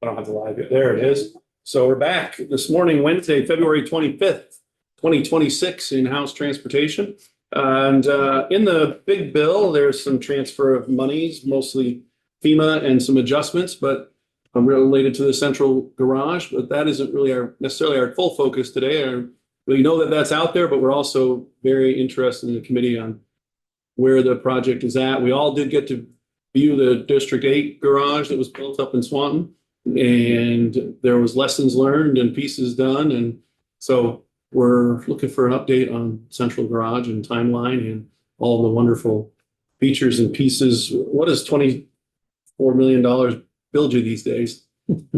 I don't have the live yet. There it is. So we're back this morning, Wednesday, February 25th, 2026 in-house transportation. And in the big bill, there's some transfer of monies, mostly FEMA and some adjustments, but related to the central garage. But that isn't really necessarily our full focus today. We know that that's out there, but we're also very interested in the committee on where the project is at. We all did get to view the District 8 garage that was built up in Swanton. And there was lessons learned and pieces done. And so we're looking for an update on Central Garage and timeline and all the wonderful features and pieces. What does $24 million build you these days? Welcome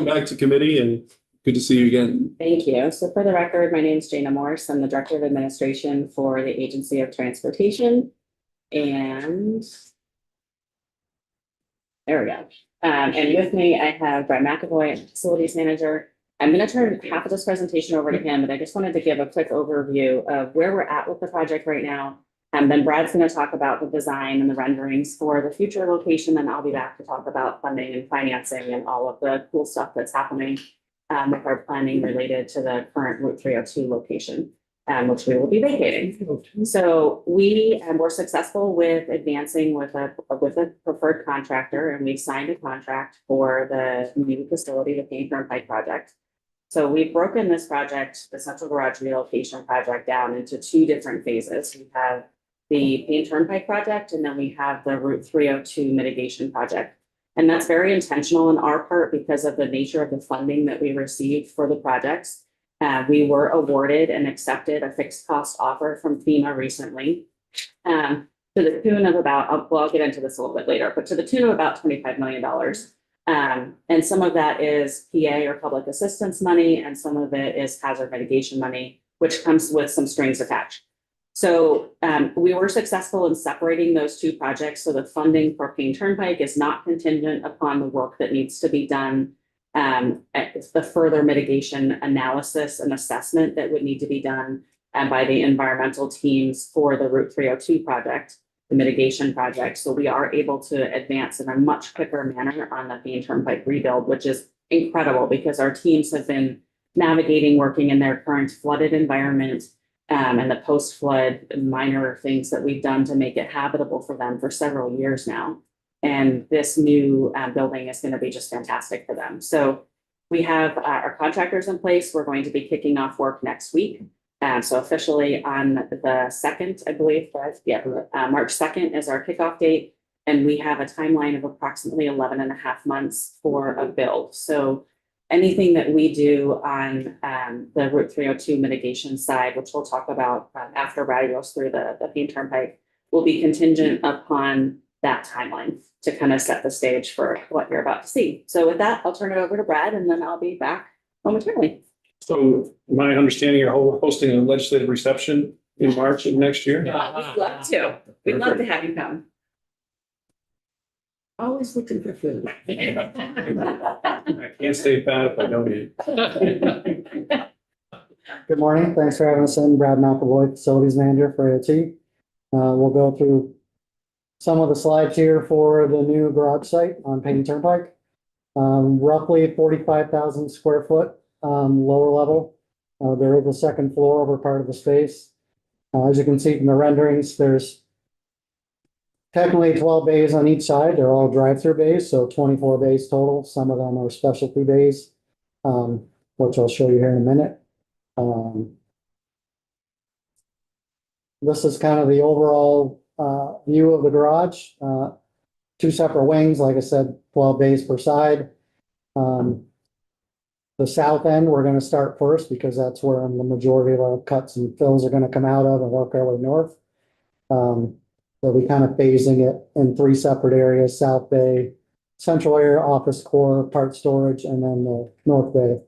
back to committee and good to see you again. Thank you. So for the record, my name is Jana Morse. I'm the Director of Administration for the Agency of Transportation. And there we go. And with me, I have Brad McAvoy, Facilities Manager. I'm going to turn half of this presentation over to him, but I just wanted to give a quick overview of where we're at with the project right now. And then Brad's going to talk about the design and the renderings for the future location. And I'll be back to talk about funding and financing and all of the cool stuff that's happening with our planning related to the current Route 302 location, which we will be vacating. So we were successful with advancing with a preferred contractor, and we've signed a contract for the new facility, the Payne Turnpike project. So we've broken this project, the Central Garage relocation project, down into two different phases. We have the Payne Turnpike project, and then we have the Route 302 mitigation project. And that's very intentional on our part because of the nature of the funding that we received for the projects. We were awarded and accepted a fixed cost offer from FEMA recently to the tune of about, well, I'll get into this a little bit later, but to the tune of about $25 million. And some of that is PA or public assistance money, and some of it is hazard mitigation money, which comes with some strings attached. So we were successful in separating those two projects. So the funding for Payne Turnpike is not contingent upon the work that needs to be done, the further mitigation analysis and assessment that would need to be done by the environmental teams for the Route 302 project, the mitigation project. So we are able to advance in a much quicker manner on the Payne Turnpike rebuild, which is incredible because our teams have been navigating, working in their current flooded environment and the post-flood minor things that we've done to make it habitable for them for several years now. And this new building is going to be just fantastic for them. So we have our contractors in place. We're going to be kicking off work next week. So officially on the 2nd, I believe, March 2nd is our kickoff date. And we have a timeline of approximately 11 and a half months for a build. So anything that we do on the Route 302 mitigation side, which we'll talk about after Brad goes through the Payne Turnpike, will be contingent upon that timeline to kind of set the stage for what you're about to see. So with that, I'll turn it over to Brad, and then I'll be back momentarily. So my understanding, you're hosting a legislative reception in March of next year? Yeah, we'd love to. We'd love to have you come. Always looking for food. I can't stay fat if I don't eat. Good morning. Thanks for having us in. Brad McAvoy, Facilities Manager for AOT. We'll go through some of the slides here for the new garage site on Payne Turnpike. Roughly 45,000 square foot lower level. There is a second floor over part of the space. As you can see from the renderings, there's technically 12 bays on each side. They're all drive-through bays, so 24 bays total. Some of them are specialty bays, which I'll show you here in a minute. This is kind of the overall view of the garage. Two separate wings, like I said, 12 bays per side. The south end, we're going to start first because that's where the majority of our cuts and fills are going to come out of and work our way north. So we kind of phasing it in three separate areas: South Bay, Central Area, Office Core, Part Storage, and then the North Bay.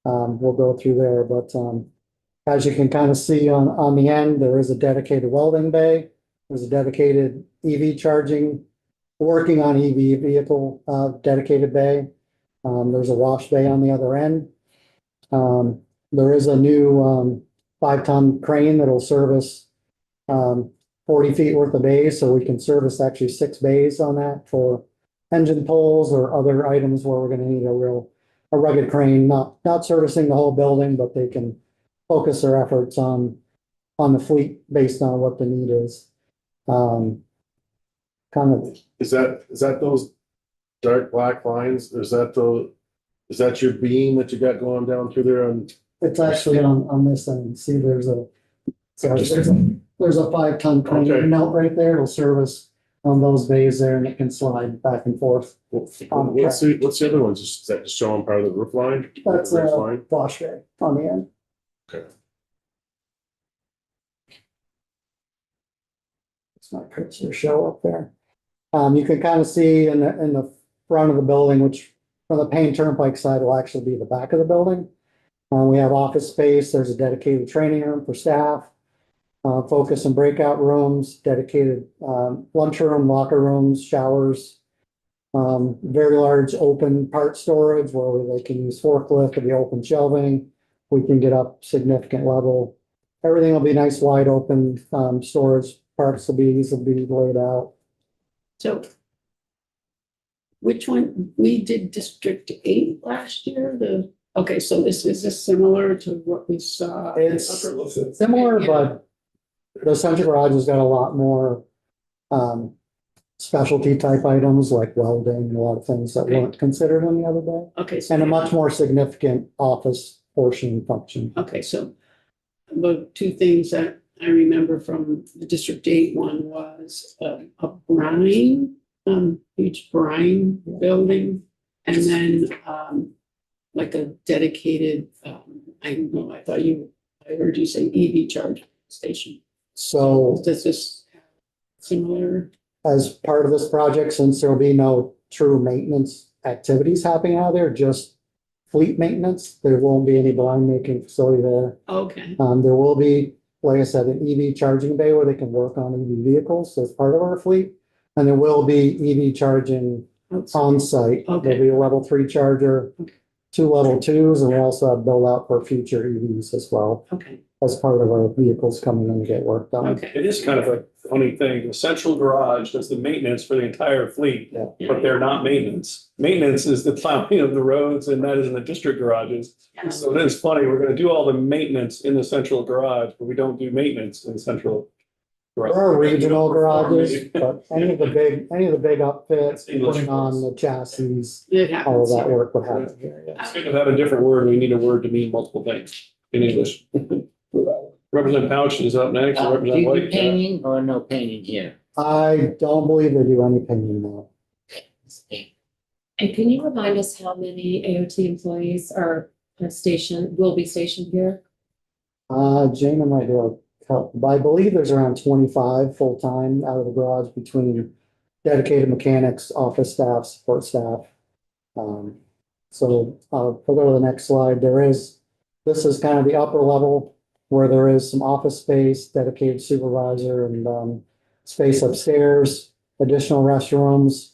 We'll go through there, but as you can kind of see on the end, there is a dedicated welding bay. There's a dedicated EV charging, working on EV vehicle dedicated bay. There's a wash bay on the other end. There is a new 5-ton crane that'll service 40 feet worth of bays, so we can service actually 6 bays on that for engine poles or other items where we're gonna need a rugged crane, not servicing the whole building, but they can focus their efforts on the fleet based on what the need is. Kind of, Is that those dark black lines? Or is that your beam that you got going down through there on? it's actually on this end, see, there's a 5-ton Okay. crane out right there, it'll service on those bays there, and it can slide back and forth. What's the other ones? Is that just showing part of the roof line? That's Roof a line? wash bay on the end. Okay. It's my picture show up there. You can kind of see in the front of the building, which from the Payne Turnpike side will actually be the back of the building. We have office space, there's a dedicated training room for staff, focus and breakout rooms, dedicated lunchroom, locker rooms, showers. Very large open part storage where they can use forklift to be open shelving. We can get up significant level. Everything will be nice, wide open, storage. Parts will be easily laid out. So which one? We did District 8 last year, okay, so is this similar to what we saw? It's similar, but the central garage has got a lot more specialty type items like welding, a lot of things that weren't considered on the other day. Okay, so. And a much more significant office portion function. Okay, so the two things that I remember from the District 8 one was a brine, huge brine building. And then like a dedicated, I don't know, I heard you say EV charge station. So Does this similar? as part of this project, since there will be no true maintenance activities happening out there, just fleet maintenance, there won't be any blind making facility there. Okay, There will be, like I said, an EV charging bay where they can work on EV vehicles as part of our fleet. And there will be EV charging on site. Okay. There'll be a level 3 charger, Okay. 2 level 2s, and we also have build out for future EVs as well okay, as part of our vehicles coming in to get work done. okay. It is kind of a funny thing. The central garage does the maintenance for the entire fleet, Yeah. but they're not maintenance. Maintenance is the plowing of the roads, and that is in the district garages. Yeah. So it is funny, we're gonna do all the maintenance in the central garage, but we don't do maintenance in the central garage. There are regional garages, but any of the big outfits, English putting on words. the chassis, It all of happens. that work would happen here, yes. Instead of having a different word, we need a word to mean multiple things in English. Representative Pouch is up next, and Do Representative you do White. painting or no painting here? I don't believe they do any painting now. And can you remind us how many AOT employees are will be stationed here? Jane and I do help, but I believe there's around 25 full-time out of the garage between dedicated mechanics, office staff, support staff. So I'll go to the next slide. This is kind of the upper level where there is some office space, dedicated supervisor and space upstairs, additional restrooms,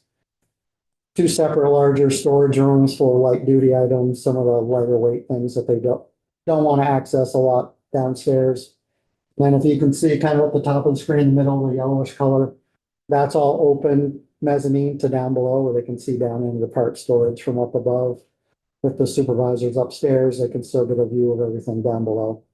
2 separate larger storage rooms for light duty items, some of the lighter weight things that they don't want to access a lot downstairs. Then if you can see kind of at the top of the screen, in the middle, the yellowish color, that's all open mezzanine to down below where they can see down into the part storage from up above. With the supervisors upstairs, they can still get a view of everything down below.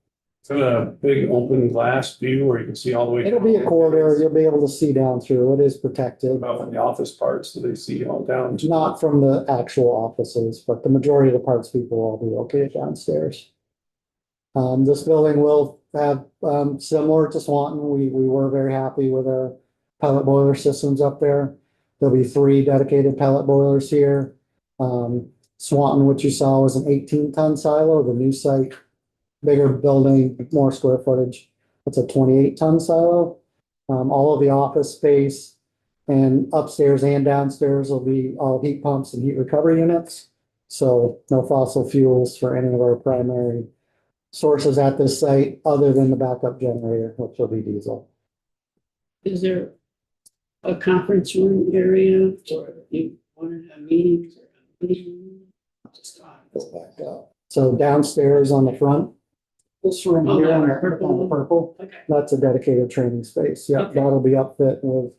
It's in a big open glass view where you can see all the way. It'll be a corridor, you'll be able to see down through, it is protected. About from the office parts, so they see all down. Not from the actual offices, but the majority of the parts people will all be located downstairs. This building will have, similar to Swanton, we were very happy with our pellet boiler systems up there. There'll be 3 dedicated pellet boilers here. Swanton, which you saw, was an 18-ton silo, the new site, bigger building, more square footage. It's a 28-ton silo. All of the office space and upstairs and downstairs will be all heat pumps and heat recovery units. So no fossil fuels for any of our primary sources at this site, other than the backup generator, which will be diesel. Is there a conference room area or you want to have meetings? So downstairs on the front, this room Oh, here that on purple the purple, Okay, that's a dedicated training space. Yeah, Okay. that'll be upfit with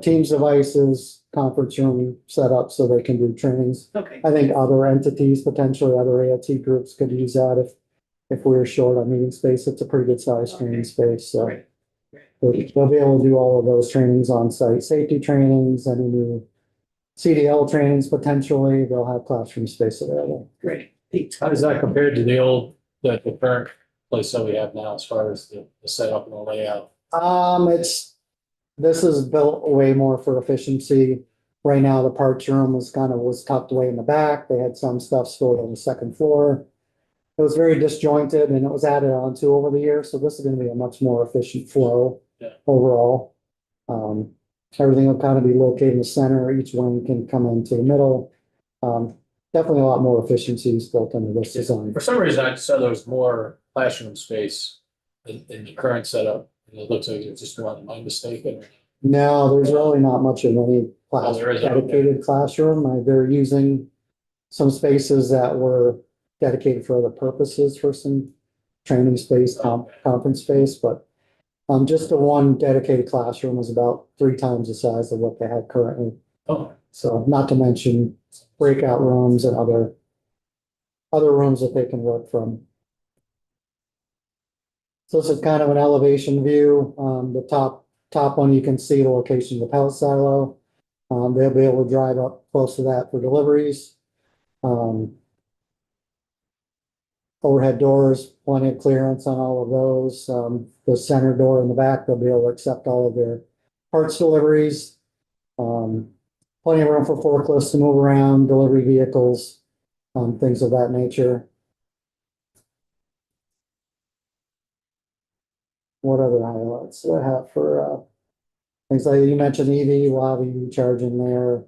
Teams devices, conference room set up so they can do trainings. Okay, I think other entities, potentially other AOT groups could use that if we're short on meeting space. It's a pretty good sized training Okay. space, so. great. They'll be able to do all of those trainings on site, safety trainings, any new CDL trainings potentially, they'll have classroom space available. Great. Thanks. How does that compare to the old, the current place that we have now as far as the setup and the layout? This is built way more for efficiency. Right now, the parts room was tucked away in the back. They had some stuff stored on the second floor. It was very disjointed and it was added on to over the years, so this is gonna be a much more efficient flow Yeah. overall. Everything will kind of be located in the center. Each wing can come into the middle. Definitely a lot more efficiencies built into this design. For some reason, I saw there was more classroom space in the current setup. And it looks like it's just one, am I mistaken? No, there's really not much of any Oh, there isn't, okay. dedicated classroom. They're using some spaces that were dedicated for other purposes for some training space, conference space, but just the one dedicated classroom is about 3 times the size of what they have currently. Oh, So not to mention breakout rooms and other rooms that they can work from. So this is kind of an elevation view. The top one, you can see the location of the pallet silo. They'll be able to drive up close to that for deliveries. Overhead doors, plenty of clearance on all of those. The center door in the back, they'll be able to accept all of their parts deliveries. Plenty of room for forklifts to move around, delivery vehicles, things of that nature. What other highlights do I have for, things like you mentioned EV, we'll have EV charging there.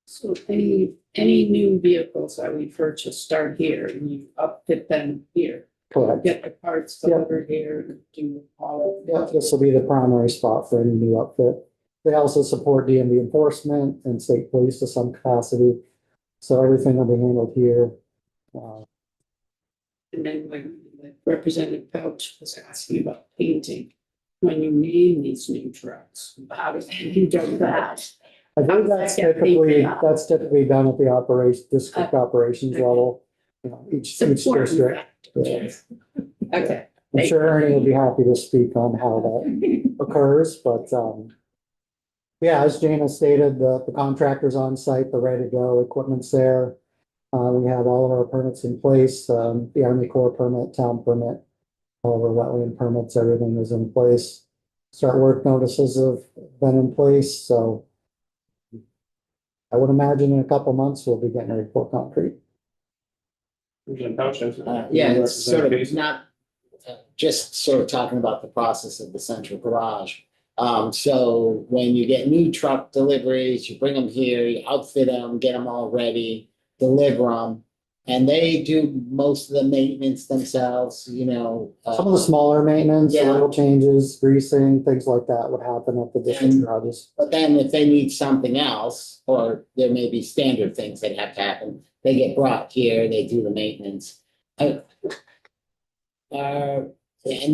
So any new vehicles that we purchase start here and you upfit them here, Correct. get the parts Yeah. delivered here, and do all of Yeah, that. this will be the primary spot for any new outfit. They also support DMV enforcement and state police to some capacity. So everything will be handled here. And then when Representative Pelch was asking about painting, when you name these new trucks, how does he do that? I think that's typically done at the district operations level. Each It's important. district. Yeah. Okay. I'm sure Ernie will be happy to speak on how that occurs, but, yeah, as Jana stated, the contractor's on site, they're ready to go, equipment's there. We have all of our permits in place, the Army Corps permit, town permit, all of our wetland permits, everything is in place. Start work notices have been in place, so I would imagine in a couple months, we'll be getting ready for concrete. Yeah, it's sort of not, just sort of talking about the process of the central garage. So when you get new truck deliveries, you bring them here, you outfit them, get them all ready, deliver them. And they do most of the maintenance themselves, Some of the smaller maintenance, Yeah. oil changes, greasing, things like that would happen at the district And- garages. But then if they need something else, or there may be standard things that have to happen, they get brought here, they do the maintenance. And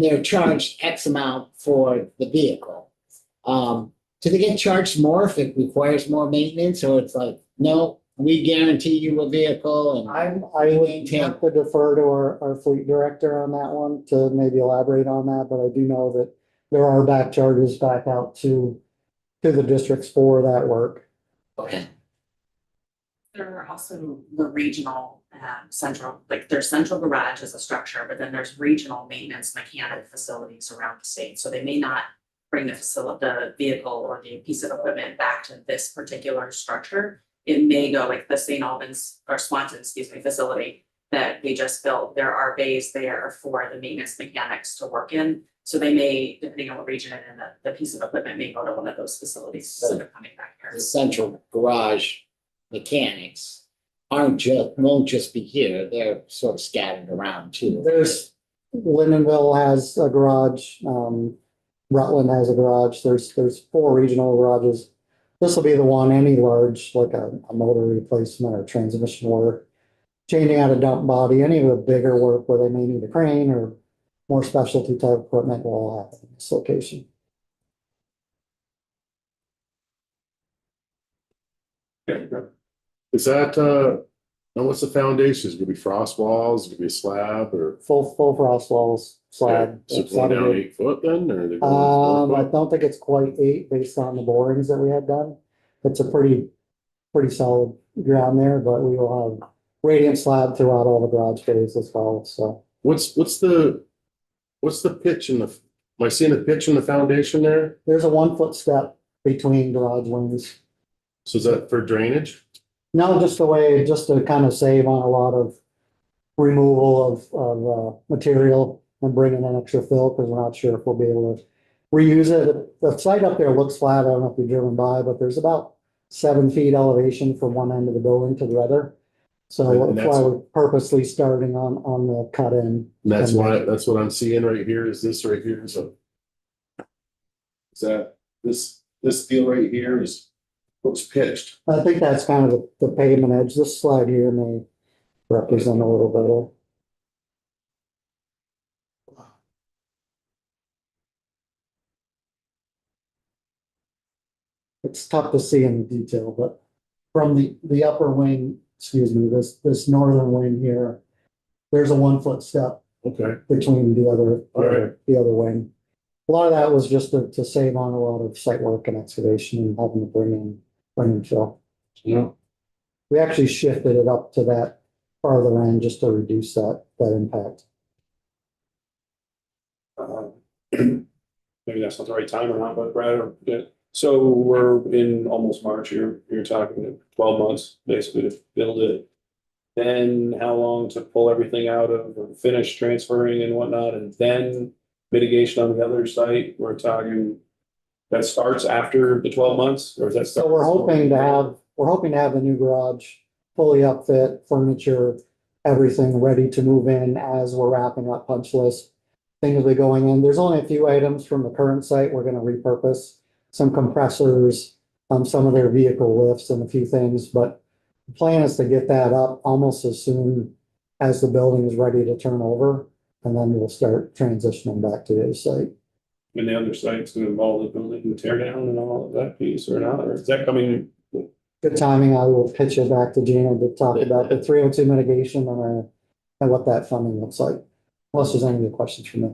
they're charged X amount for the vehicle. Do they get charged more if it requires more maintenance, or it's like, no, we guarantee you a vehicle and I would have to defer to our fleet director on that one to maybe elaborate on that, but I do know that there are back charges back out to the districts for that work. okay. There are also the regional, central, like there's central garage as a structure, but then there's regional maintenance mechanic facilities around the state. So they may not bring the vehicle or the piece of equipment back to this particular structure. It may go like the St. Albans or Swanton, facility that we just built. There are bays there for the maintenance mechanics to work in. So they may, depending on what region it in, the piece of equipment may go to one of those facilities. So they're coming back here. The central garage mechanics won't just be here, they're sort of scattered around too. Lindenville has a garage, Rutland has a garage, there's 4 regional garages. This will be the one, any large, like a motor replacement or transmission work, changing out a dump body, any of the bigger work where they may need a crane or more specialty type equipment will all happen in this location. Is that, and what's the foundation? Is it gonna be frost walls, is it gonna be a slab or? Full frost walls, slab. So it's going down 8 foot then, or? Are they going I 4 foot? don't think it's quite 8 based on the borings that we had done. It's a pretty solid ground there, but we will have radiant slab throughout all the garage bays as well, so. What's the pitch in the, am I seeing the pitch in the foundation there? There's a 1 foot step between garage wings. So is that for drainage? No, just a way, just to kind of save on a lot of removal of material and bringing in extra fill, because we're not sure if we'll be able to reuse it. The site up there looks flat. I don't know if you've driven by, but there's about 7 feet elevation from one end of the building to the other. So And that's why we're purposely starting on the cut in. And that's why, that's what I'm seeing right here, is this right here, so. Is that, this deal right here looks pitched. I think that's kind of the pavement edge. This slide here may represent a little better. It's tough to see in detail, but from the upper wing, excuse me, this northern wing here, there's a 1 foot step Okay, between the other, Alright. the other wing. A lot of that was just to save on a lot of site work and excavation and having to bring in fill. yeah, We actually shifted it up to that farther end just to reduce that impact. Maybe that's not the right time or not, but Brad, yeah. So we're in almost March, you're talking 12 months basically to build it. Then how long to pull everything out of, or finish transferring and whatnot, and then mitigation on the other site, we're talking. That starts after the 12 months, or is that? So we're hoping to have the new garage fully upfit, furniture, everything ready to move in as we're wrapping up punch list. Things will be going in. There's only a few items from the current site we're gonna repurpose, some compressors, some of their vehicle lifts and a few things, but the plan is to get that up almost as soon as the building is ready to turn over, and then we'll start transitioning back to the site. When the other site's gonna involve the building and tear down and all of that piece or not, or is that coming? Good timing. I will pitch it back to Gina to talk about the 302 mitigation and what that funding looks like. Unless there's any other questions from me.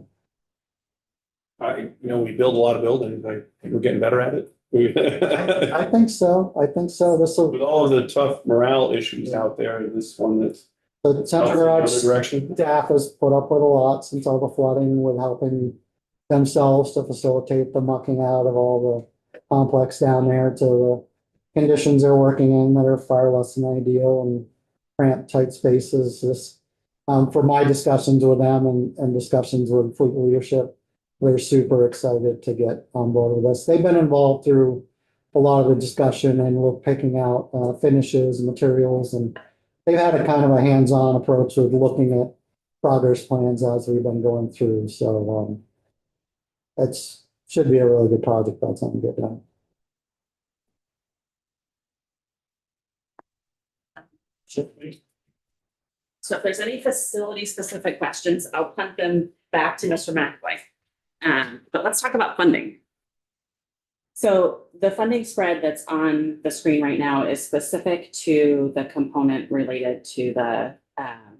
We build a lot of buildings, I think we're getting better at it. I think so. This will, With all of the tough morale issues out there, this one that's. the Central the other Garage direction. staff has put up with a lot since all the flooding, with helping themselves to facilitate the mucking out of all the complex down there to the conditions they're working in that are far less than ideal and cramped, tight spaces. This, for my discussions with them and discussions with fleet leadership, they're super excited to get on board with us. They've been involved through a lot of the discussion, and we're picking out finishes and materials, and they've had a kind of a hands-on approach with looking at progress plans as we've been going through. So it's should be a really good project by the time we get done. So if there's any facility specific questions, I'll punt them back to Mr. McAvoy. But let's talk about funding. So the funding spread that's on the screen right now is specific to the component related to the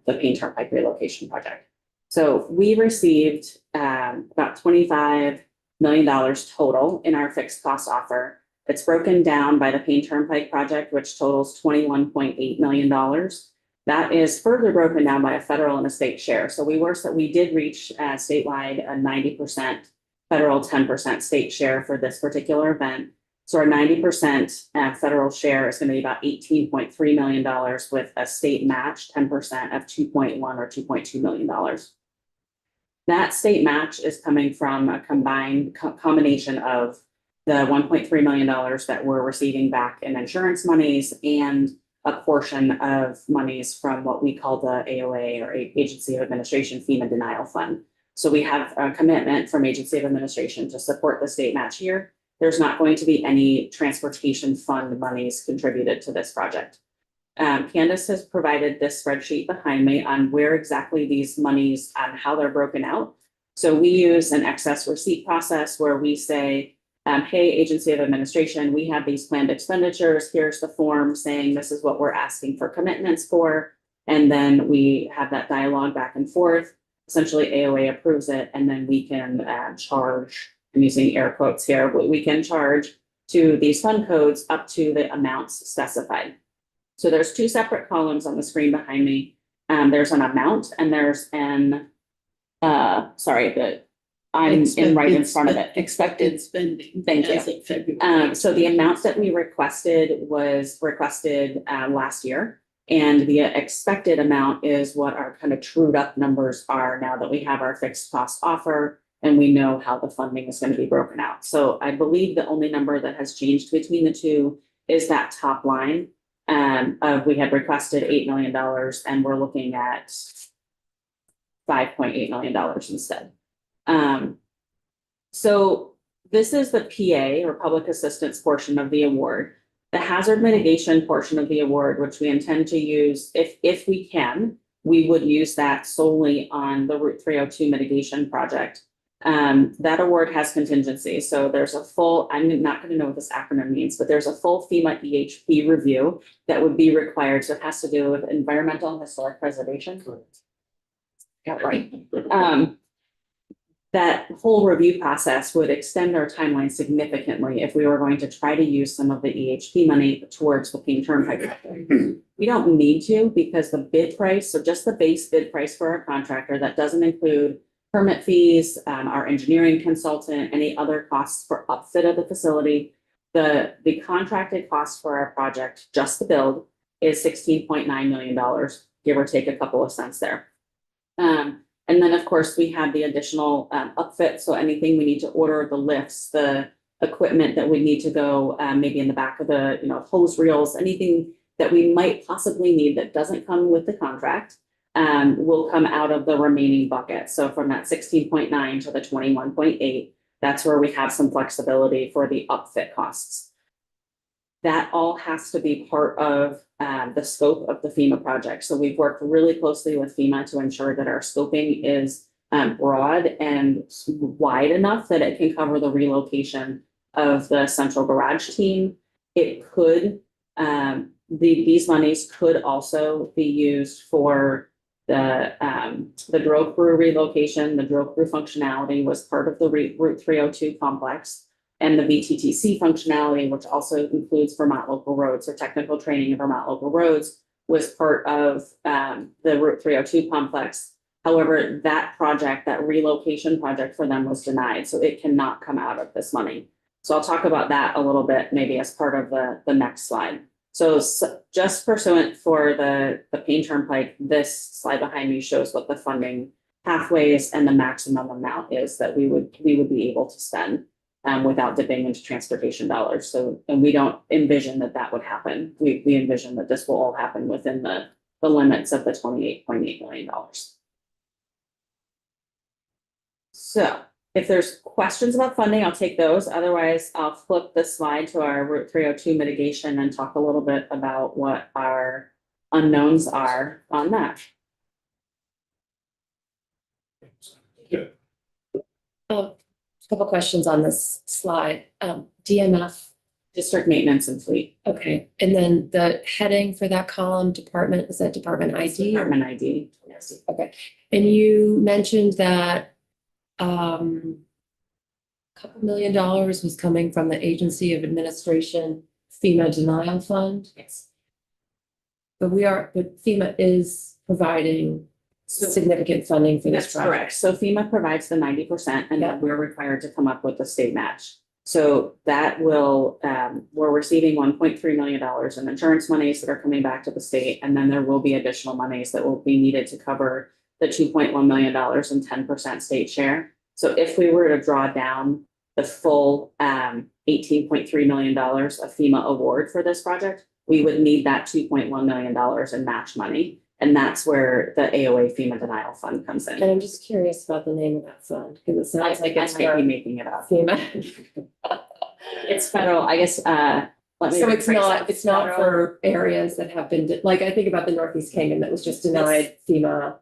Payne Turnpike relocation project. So we received about $25 million total in our fixed cost offer. It's broken down by the Payne Turnpike project, which totals $21.8 million. That is further broken down by a federal and a state share. So we did reach statewide a 90% federal, 10% state share for this particular event. So our 90% federal share is going to be about $18.3 million with a state match, 10% of $2.1 or $2.2 million. That state match is coming from a combined combination of the $1.3 million that we're receiving back in insurance monies and a portion of monies from what we call the AOA, or Agency of Administration FEMA Denial Fund. So we have a commitment from Agency of Administration to support the state match here. There's not going to be any transportation fund monies contributed to this project. Candace has provided this spreadsheet behind me on where exactly these monies, how they're broken out. So we use an excess receipt process where we say, hey, Agency of Administration, we have these planned expenditures. Here's the form saying this is what we're asking for commitments for. And then we have that dialogue back and forth. Essentially, AOA approves it, and then we can charge, I'm using air quotes here, we can charge to these fund codes up to the amounts specified. So there's two separate columns on the screen behind me. There's an amount and there's an, I'm in right in front of it, expected. Spending. Thank you. as of February. So the amount that we requested was requested last year. And the expected amount is what our kind of trued up numbers are now that we have our fixed cost offer and we know how the funding is going to be broken out. So I believe the only number that has changed between the two is that top line of we had requested $8 million and we're looking at $5.8 million instead. So this is the PA or public assistance portion of the award. The hazard mitigation portion of the award, which we intend to use, if we can, we would use that solely on the Route 302 mitigation project. That award has contingency. So there's a full, I'm not going to know what this acronym means, but there's a full FEMA EHP review that would be required. So it has to do with environmental and historic preservation. Got right. That whole review process would extend our timeline significantly if we were going to try to use some of the EHP money towards the Payne Turnpike. We don't need to because the bid price, so just the base bid price for our contractor, that doesn't include permit fees, our engineering consultant, any other costs for upfit of the facility. The contracted cost for our project, just the build, is $16.9 million, give or take a couple of cents there. And then, of course, we have the additional upfit. So anything we need to order, the lifts, the equipment that we need to go maybe in the back of the, hose reels, anything that we might possibly need that doesn't come with the contract will come out of the remaining bucket. So from that 16.9 to the 21.8, that's where we have some flexibility for the upfit costs. That all has to be part of the scope of the FEMA project. So we've worked really closely with FEMA to ensure that our scoping is broad and wide enough that it can cover the relocation of the central garage team. It could, these monies could also be used for the drill crew relocation. The drill crew functionality was part of the Route 302 complex. And the VTTC functionality, which also includes Vermont Local Roads or technical training in Vermont Local Roads, was part of the Route 302 complex. However, that project, that relocation project for them was denied, so it cannot come out of this money. So I'll talk about that a little bit, maybe as part of the next slide. So just pursuant for the Payne Turnpike, this slide behind me shows what the funding pathways and the maximum amount is that we would be able to spend. Without dipping into transportation dollars. So, and we don't envision that would happen. We envision that this will all happen within the limits of the $28.8 million. So if there's questions about funding, I'll take those. Otherwise, I'll flip the slide to our Route 302 mitigation and talk a little bit about what our unknowns are on that. Couple questions on this slide. DMF. District maintenance and fleet. Okay, and then the heading for that column, department, is that department ID? Department ID. Yes. Okay, and you mentioned that $2 million was coming from the Agency of Administration FEMA denial fund. Yes. But FEMA is providing significant funding for this That's project. correct. So FEMA provides the 90% and Yeah. then we're required to come up with the state match. So that will, we're receiving $1.3 million in insurance monies that are coming back to the state. And then there will be additional monies that will be needed to cover the $2.1 million and 10% state share. So if we were to draw down the full $18.3 million of FEMA award for this project, we would need that $2.1 million in match money. And that's where the AOA FEMA denial fund comes in. And I'm just curious about the name of that fund, because it sounds like it's I might for be making it up. FEMA. It's federal, I guess, let me So it's rephrase not, that. it's not for areas that have been, like, I think about the Northeast Kingdom that was just denied FEMA.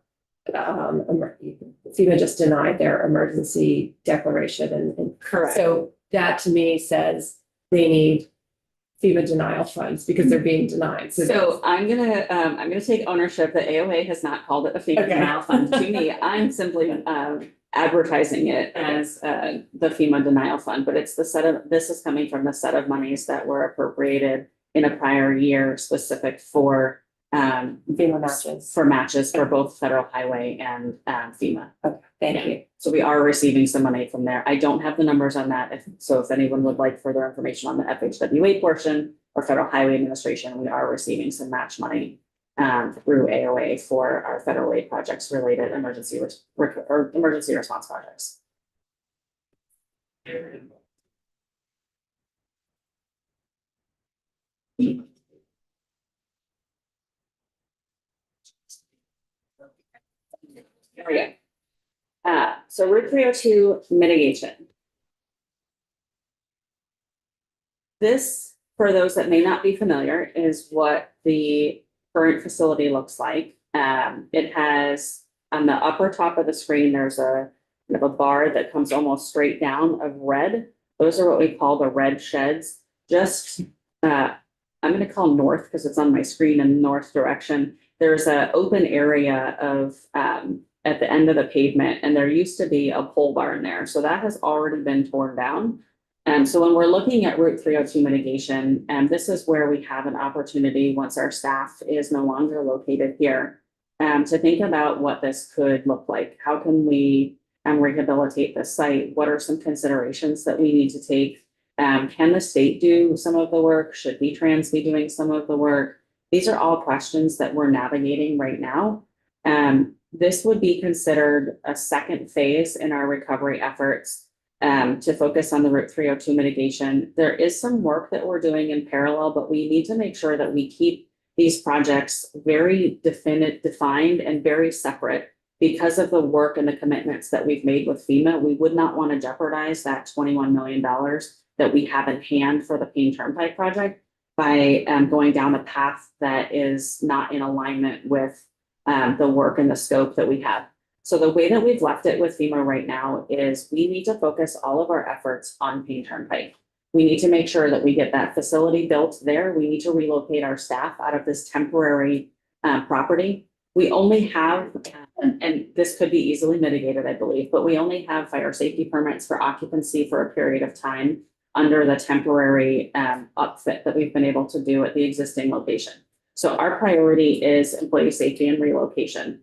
FEMA just denied their emergency declaration and Correct. so that to me says they need FEMA denial funds because they're being denied. So I'm gonna take ownership that AOA has not called it a FEMA Okay. denial fund to me. I'm simply advertising it as the FEMA denial fund, but it's this is coming from the set of monies that were appropriated in a prior year specific for FEMA matches. for matches for both federal highway and FEMA. Okay, thank you. So we are receiving some money from there. I don't have the numbers on that. If anyone would like further information on the FHWA portion or Federal Highway Administration, we are receiving some match money through AOA for our federal aid projects related emergency response projects. There we go. So Route 302 mitigation. This, for those that may not be familiar, is what the current facility looks like. It has, on the upper top of the screen, there's a kind of a bar that comes almost straight down of red. Those are what we call the red sheds. Just, I'm going to call north because it's on my screen in the north direction. There's an open area of at the end of the pavement, and there used to be a pole barn there. So that has already been torn down. So when we're looking at Route 302 mitigation, this is where we have an opportunity once our staff is no longer located here, to think about what this could look like. How can we rehabilitate the site? What are some considerations that we need to take? Can the state do some of the work? Should V-Trans be doing some of the work? These are all questions that we're navigating right now. This would be considered a second phase in our recovery efforts to focus on the Route 302 mitigation. There is some work that we're doing in parallel, but we need to make sure that we keep these projects very defined and very separate because of the work and the commitments that we've made with FEMA. We would not want to jeopardize that $21 million that we have in hand for the Payne Turnpike project by going down a path that is not in alignment with the work and the scope that we have. So the way that we've left it with FEMA right now is we need to focus all of our efforts on Payne Turnpike. We need to make sure that we get that facility built there. We need to relocate our staff out of this temporary property. We only have, and this could be easily mitigated, I believe, but we only have fire safety permits for occupancy for a period of time under the temporary upfit that we've been able to do at the existing location. So our priority is employee safety and relocation.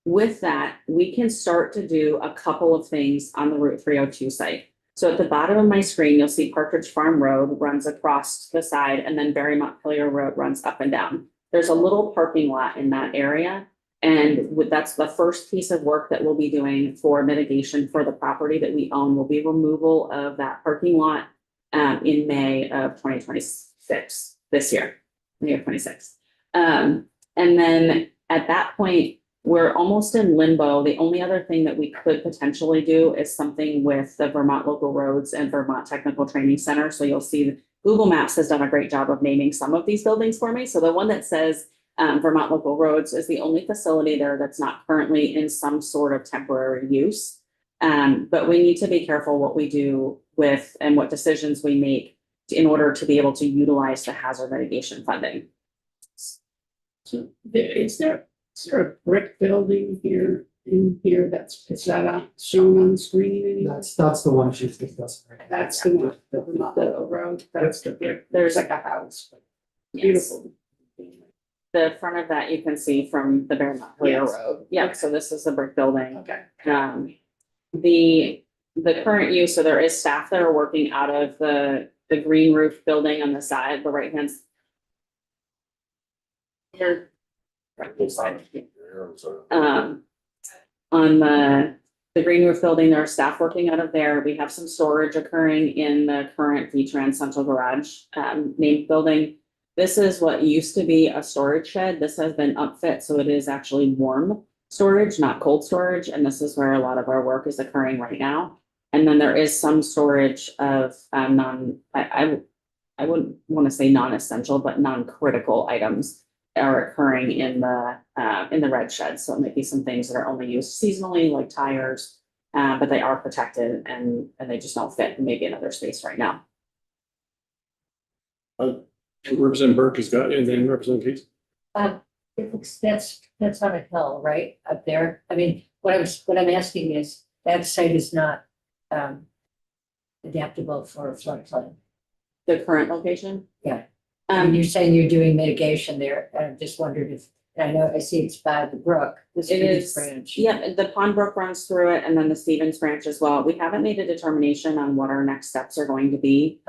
With that, we can start to do a couple of things on the Route 302 site. So at the bottom of my screen, you'll see Partridge Farm Road runs across the side and then Berry Montpelier Road runs up and down. There's a little parking lot in that area. And that's the first piece of work that we'll be doing for mitigation for the property that we own will be removal of that parking lot in May of 2026, this year, May of 26. And then at that point, we're almost in limbo. The only other thing that we could potentially do is something with the Vermont Local Roads and Vermont Technical Training Center. So you'll see that Google Maps has done a great job of naming some of these buildings for me. So the one that says Vermont Local Roads is the only facility there that's not currently in some sort of temporary use. But we need to be careful what we do with and what decisions we make in order to be able to utilize the hazard mitigation funding. So is there a brick building here in here is that shown on the screen anymore? That's the one she's discussing. Right now. That's the one, the Vermont Little Road, that's the brick, there's like a house, beautiful. The front of that you can see from the Berry Montpelier Yes. Road. Yeah, Okay. so this is the brick building. Okay. The current use, so there is staff that are working out of the green roof building on the side, the right hand. Here. On the green roof building, there are staff working out of there. We have some storage occurring in the current V-Trans Central Garage main building. This is what used to be a storage shed. This has been upfit, so it is actually warm storage, not cold storage. And this is where a lot of our work is occurring right now. And then there is some storage of I wouldn't want to say non-essential, but non-critical items are occurring in the red shed. So it might be some things that are only used seasonally, like tires, but they are protected and they just don't fit in maybe another space right now. Representative Burke has got, and then Representative Keith. It looks, that's on a hill, right, up there? I mean, what I'm asking is, that site is not, adaptable for a floodplain. The current location? Yeah. And Um, you're saying you're doing mitigation there, and I just wondered if, I see it's by the brook, the It Stevens is, branch. yeah, the Pond Brook runs through it and then the Stevens branch as well. We haven't made a determination on what our next steps are going to be.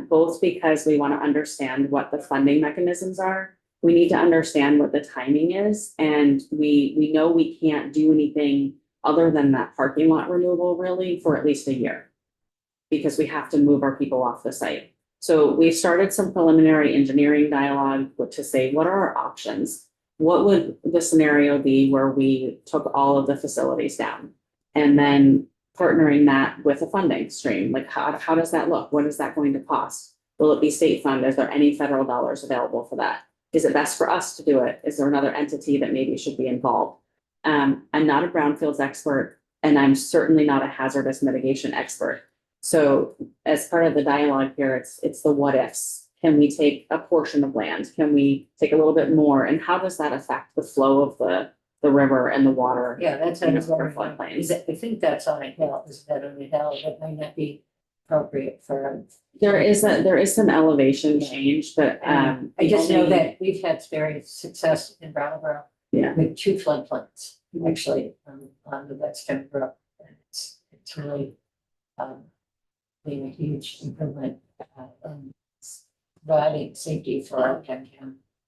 Both because we want to understand what the funding mechanisms are. We need to understand what the timing is, and we know we can't do anything other than that parking lot removal really for at least a year. Because we have to move our people off the site. So we started some preliminary engineering dialogue to say, what are our options? What would the scenario be where we took all of the facilities down? And then partnering that with a funding stream, like how does that look? What is that going to cost? Will it be state funded? Is there any federal dollars available for that? Is it best for us to do it? Is there another entity that maybe should be involved? I'm not a brownfields expert, and I'm certainly not a hazardous mitigation expert. So as part of the dialogue here, it's the what ifs. Can we take a portion of land? Can we take a little bit more? And how does that affect the flow of the river and the water? Yeah, that's what I was wondering. Floodplains. Is it, I think that's on a hill, is that on a hill, that might not be appropriate for. There is some elevation change, but I just know that we've had very success in Brattleboro. Yeah. With two floodplains, actually, on the Western Brook, and it's really, been a huge improvement, in providing safety for our town.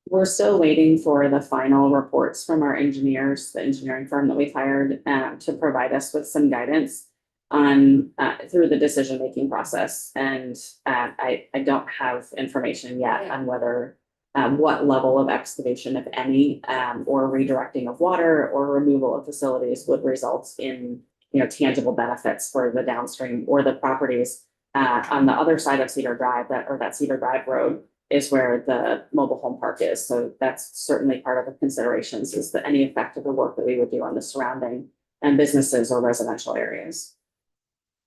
we're still waiting for the final reports from our engineers, the engineering firm that we've hired, to provide us with some guidance on through the decision-making process. And I don't have information yet on whether what level of excavation, if any, or redirecting of water or removal of facilities would result in, tangible benefits for the downstream or the properties on the other side of Cedar Drive, that Cedar Drive Road is where the mobile home park is. So that's certainly part of the considerations, is that any effect of the work that we would do on the surrounding and businesses or residential areas.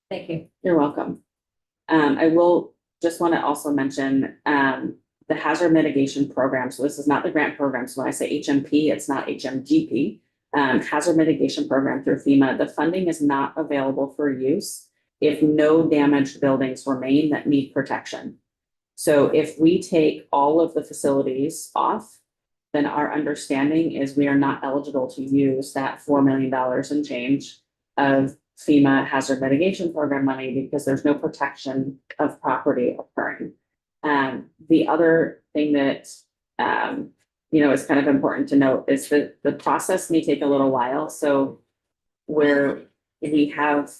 Thank you. You're welcome. I will just want to also mention the hazard mitigation program. So this is not the grant program. So when I say HMP, it's not HMGP. Hazard mitigation program through FEMA. The funding is not available for use if no damaged buildings remain that need protection. So if we take all of the facilities off, then our understanding is we are not eligible to use that $4 million and change of FEMA hazard mitigation program money because there's no protection of property occurring. The other thing that, is kind of important to note is that the process may take a little while. So where we have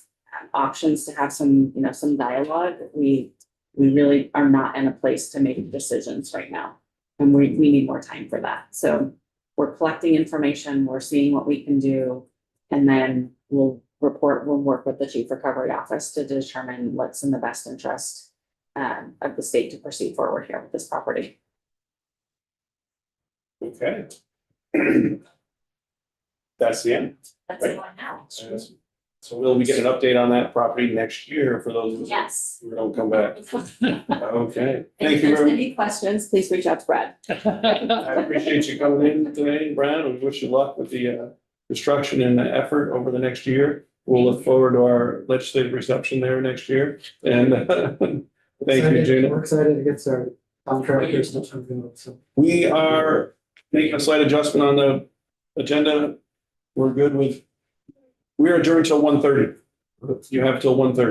options to have some dialogue, we really are not in a place to make decisions right now. And we need more time for that. So we're collecting information, we're seeing what we can do, and then we'll work with the Chief Recovery Office to determine what's in the best interest of the state to proceed forward here with this property. Okay. That's the end. That's it right now. So we'll be getting an update on that property next year for those of us Yes. who don't come back. Okay, And thank if you there's very any questions, please reach out to Brad. much. I appreciate you coming in today, Brad, and wish you luck with the construction and the effort over the next year. We'll look forward to our legislative reception there next year. And thank you, Gina. We're excited to get started. Contractors. So. We are making a slight adjustment on the agenda. We're good with, we are adjourned till 1:30. You have till 1:30.